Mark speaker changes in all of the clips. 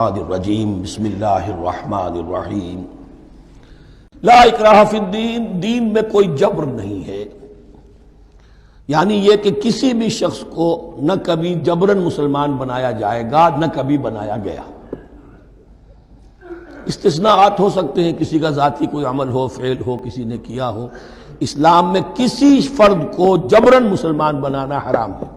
Speaker 1: الرجیم بسم اللہ الرحمن الرحیم لا اکراہ فی الدین، دین میں کوئی جبر نہیں ہے، یعنی یہ کہ کسی بھی شخص کو نہ کبھی جبراً مسلمان بنایا جائے گا نہ کبھی بنایا گیا۔ استثناءات ہو سکتے ہیں، کسی کا ذاتی کوئی عمل ہو، فعل ہو، کسی نے کیا ہو۔ اسلام میں کسی فرد کو جبراً مسلمان بنانا حرام ہے،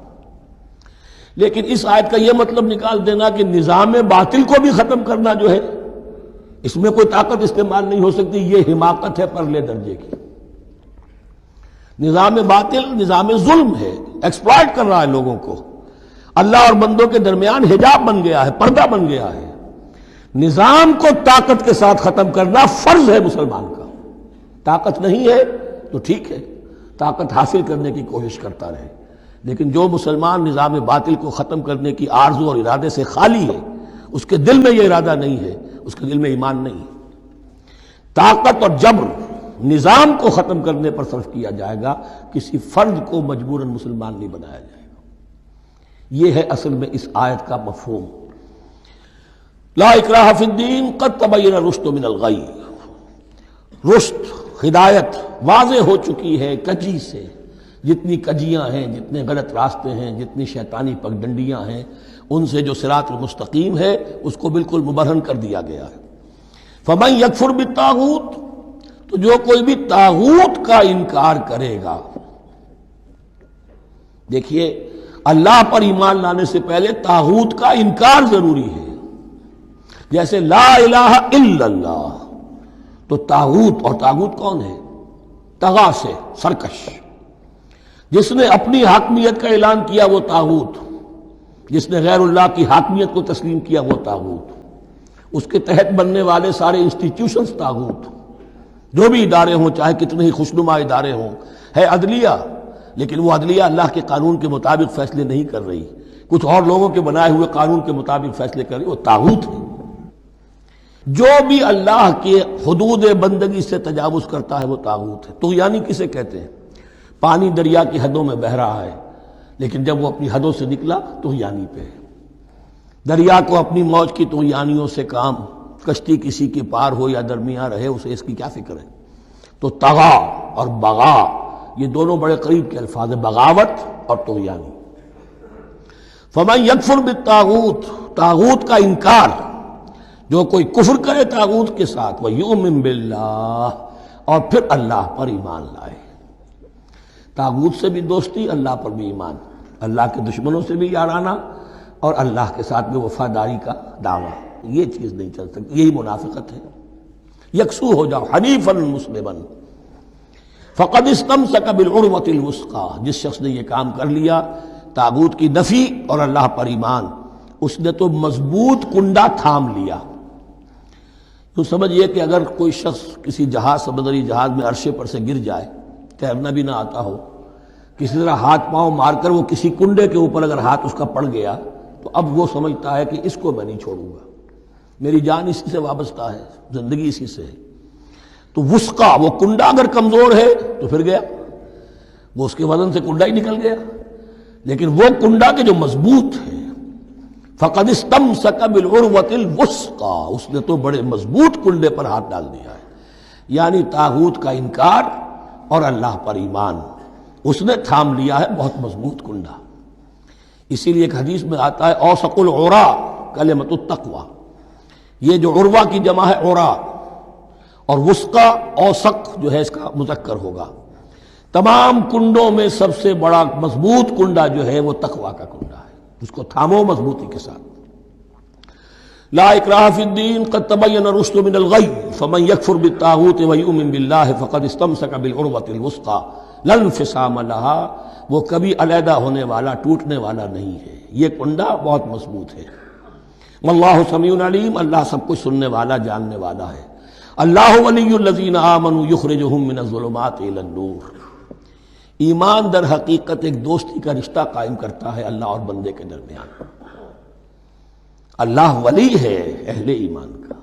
Speaker 1: لیکن اس آیت کا یہ مطلب نکال دینا کہ نظام باطل کو بھی ختم کرنا جو ہے اس میں کوئی طاقت استعمال نہیں ہو سکتی، یہ حماقت ہے پرلے درجے کی۔ نظام باطل نظام ظلم ہے، ایکسپلائٹ کر رہا ہے لوگوں کو، اللہ اور بندوں کے درمیان حجاب بن گیا ہے، پردہ بن گیا ہے۔ نظام کو طاقت کے ساتھ ختم کرنا فرض ہے مسلمان کا۔ طاقت نہیں ہے تو ٹھیک ہے، طاقت حاصل کرنے کی کوشش کرتا رہے، لیکن جو مسلمان نظام باطل کو ختم کرنے کی آرزو اور ارادے سے خالی ہے، اس کے دل میں یہ ارادہ نہیں ہے، اس کے دل میں ایمان نہیں ہے۔ طاقت اور جبر نظام کو ختم کرنے پر صرف کیا جائے گا، کسی فرد کو مجبوراً مسلمان نہیں بنایا جائے گا۔ یہ ہے اصل میں اس آیت کا مفہوم۔ لا اکراہ فی الدین قد تبین الرشد من الغی، رشد ہدایت واضح ہو چکی ہے کجی سے۔ جتنی کجیاں ہیں، جتنے غلط راستے ہیں، جتنی شیطانی پگڈنڈیاں ہیں، ان سے جو صراط المستقیم ہے اس کو بالکل مبرہن کر دیا گیا ہے۔ فمن یکفر بالطاغوت، تو جو کوئی بھی طاغوت کا انکار کرے گا۔ دیکھیے، اللہ پر ایمان لانے سے پہلے طاغوت کا انکار ضروری ہے۔ جیسے لا الہ الا اللہ، تو طاغوت، اور طاغوت کون ہے؟ طغا سے سرکش، جس نے اپنی حاکمیت کا اعلان کیا وہ طاغوت، جس نے غیر اللہ کی حاکمیت کو تسلیم کیا وہ طاغوت، اس کے تحت بننے والے سارے انسٹیٹیوشنز طاغوت، جو بھی ادارے ہوں، چاہے کتنے ہی خوشنما ادارے ہوں۔ ہے عدلیہ، لیکن وہ عدلیہ اللہ کے قانون کے مطابق فیصلے نہیں کر رہی، کچھ اور لوگوں کے بنائے ہوئے قانون کے مطابق فیصلے کر رہی، وہ طاغوت ہے۔ جو بھی اللہ کے حدود بندگی سے تجاوز کرتا ہے وہ طاغوت ہے۔ طغیانی کسے کہتے ہیں؟ پانی دریا کی حدوں میں بہہ رہا ہے، لیکن جب وہ اپنی حدوں سے نکلا طغیانی پہ ہے۔ دریا کو اپنی موج کی طغیانیوں سے کام، کشتی کسی کی پار ہو یا درمیان رہے، اسے اس کی کیا فکر ہے؟ تو طغا اور بغا، یہ دونوں بڑے قریب کے الفاظ ہیں، بغاوت اور طغیانی۔ فمن یکفر بالطاغوت، طاغوت کا انکار، جو کوئی کفر کرے طاغوت کے ساتھ، وَيُؤْمِن بِاللَّهِ، اور پھر اللہ پر ایمان لائے۔ طاغوت سے بھی دوستی، اللہ پر بھی ایمان، اللہ کے دشمنوں سے بھی یارانہ، اور اللہ کے ساتھ بھی وفاداری کا دعویٰ، یہ چیز نہیں چل سکتی، یہی منافقت ہے۔ یکسو ہو جاؤ، حنیفا مسلما فقد استمسک بالعروۃ الوثقی، جس شخص نے یہ کام کر لیا، طاغوت کی نفی اور اللہ پر ایمان، اس نے تو مضبوط کنڈا تھام لیا۔ تو سمجھئے کہ اگر کوئی شخص کسی جہاز، سمندری جہاز میں عرشے پر سے گر جائے، تیرنا بھی نہ آتا ہو، کسی طرح ہاتھ پاؤں مار کر وہ کسی کنڈے کے اوپر اگر ہاتھ اس کا پڑ گیا، تو اب وہ سمجھتا ہے کہ اس کو میں نہیں چھوڑوں گا، میری جان اسی سے وابستہ ہے، زندگی اسی سے ہے۔ تو وثقہ، وہ کنڈا اگر کمزور ہے تو پھر گیا، وہ اس کے وزن سے کنڈا ہی نکل گیا، لیکن وہ کنڈا کہ جو مضبوط ہے، فقد استمسک بالعروۃ الوثقی، اس نے تو بڑے مضبوط کنڈے پر ہاتھ ڈال دیا ہے۔ یعنی طاغوت کا انکار اور اللہ پر ایمان، اس نے تھام لیا ہے بہت مضبوط کنڈا۔ اسی لیے ایک حدیث میں آتا ہے اوثق العریٰ کلمۃ التقویٰ، یہ جو عروہ کی جمع ہے عریٰ، اور وثقہ اوثق جو ہے اس کا مذکر ہوگا۔ تمام کنڈوں میں سب سے بڑا مضبوط کنڈا جو ہے وہ تقویٰ کا کنڈا ہے، اس کو تھامو مضبوطی کے ساتھ۔ لا اکراہ فی الدین قد تبین الرشد من الغی فمن یکفر بالطاغوت ویؤمن باللہ فقد استمسک بالعروۃ الوثقی لا انفصام لها، وہ کبھی علیحدہ ہونے والا، ٹوٹنے والا نہیں ہے، یہ کنڈا بہت مضبوط ہے۔ واللہ سمیع علیم، اللہ سب کچھ سننے والا، جاننے والا ہے۔ اللہ ولی الذین آمنوا یخرجہم من الظلمات الی النور، ایمان در حقیقت ایک دوستی کا رشتہ قائم کرتا ہے اللہ اور بندے کے درمیان۔ اللہ ولی ہے اہل ایمان کا،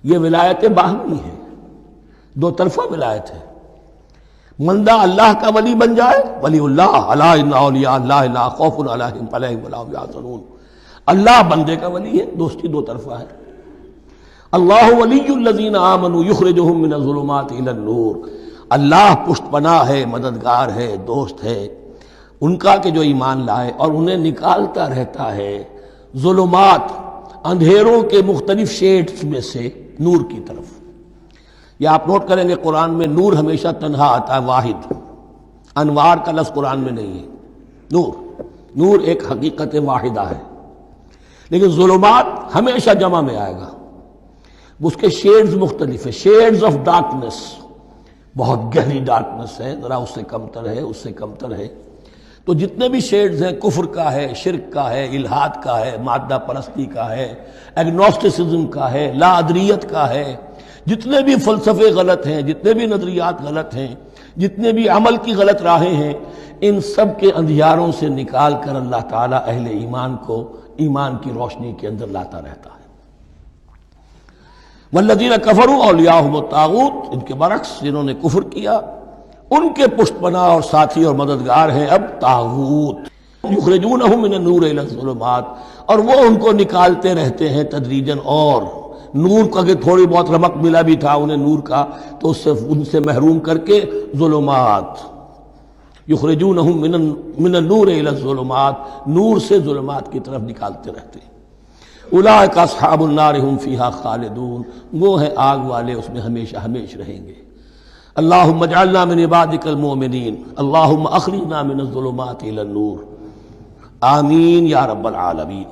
Speaker 1: یہ ولایت باہمی ہے، دو طرفہ ولایت ہے۔ بندہ اللہ کا ولی بن جائے، ولی اللہ، الا ان اولیاء اللہ لا خوف علیہم ولا هم يحزنون، اللہ بندے کا ولی ہے، دوستی دو طرفہ ہے۔ اللہ ولی الذین آمنوا یخرجہم من الظلمات الی النور، اللہ پشت پناہ ہے، مددگار ہے، دوست ہے ان کا کہ جو ایمان لائے اور انہیں نکالتا رہتا ہے ظلمات، اندھیروں کے مختلف شیڈز میں سے نور کی طرف۔ یہ آپ نوٹ کریں گے قرآن میں نور ہمیشہ تنہا آتا ہے، واحد، انوار کا لفظ قرآن میں نہیں ہے۔ نور ایک حقیقت واحدہ ہے، لیکن ظلمات ہمیشہ جمع میں آئے گا، اس کے شیڈز مختلف ہیں، شیڈز آف ڈارکنس، بہت گہری ڈارکنس ہے، ذرا اس سے کمتر ہے، اس سے کمتر ہے۔ تو جتنے بھی شیڈز ہیں، کفر کا ہے، شرک کا ہے، الحاد کا ہے، مادہ پرستی کا ہے، ایگنوسٹسزم کا ہے، لا ادریت کا ہے، جتنے بھی فلسفے غلط ہیں، جتنے بھی نظریات غلط ہیں، جتنے بھی عمل کی غلط راہیں ہیں، ان سب کے اندھیاروں سے نکال کر اللہ تعالیٰ اہل ایمان کو ایمان کی روشنی کے اندر لاتا رہتا ہے۔ والذین کفروا اولیاءہم الطاغوت، ان کے برعکس جنہوں نے کفر کیا ان کے پشت پناہ اور ساتھی اور مددگار ہیں اب طاغوت، یخرجونہم من النور الی الظلمات، اور وہ ان کو نکالتے رہتے ہیں تدریجاً، اور نور کا کہ تھوڑی بہت رمق ملا بھی تھا انہیں نور کا تو ان سے محروم کر کے ظلمات، یخرجونہم من النور الی الظلمات، نور سے ظلمات کی طرف نکالتے رہتے ہیں۔ اولئک اصحاب النار هم فیها خالدون، وہ ہیں آگ والے، اس میں ہمیشہ ہمیش رہیں گے۔ اللہم اجعلنا من عبادک المؤمنین، اللہم اخرجنا من الظلمات الی النور، آمین یا رب العالمین۔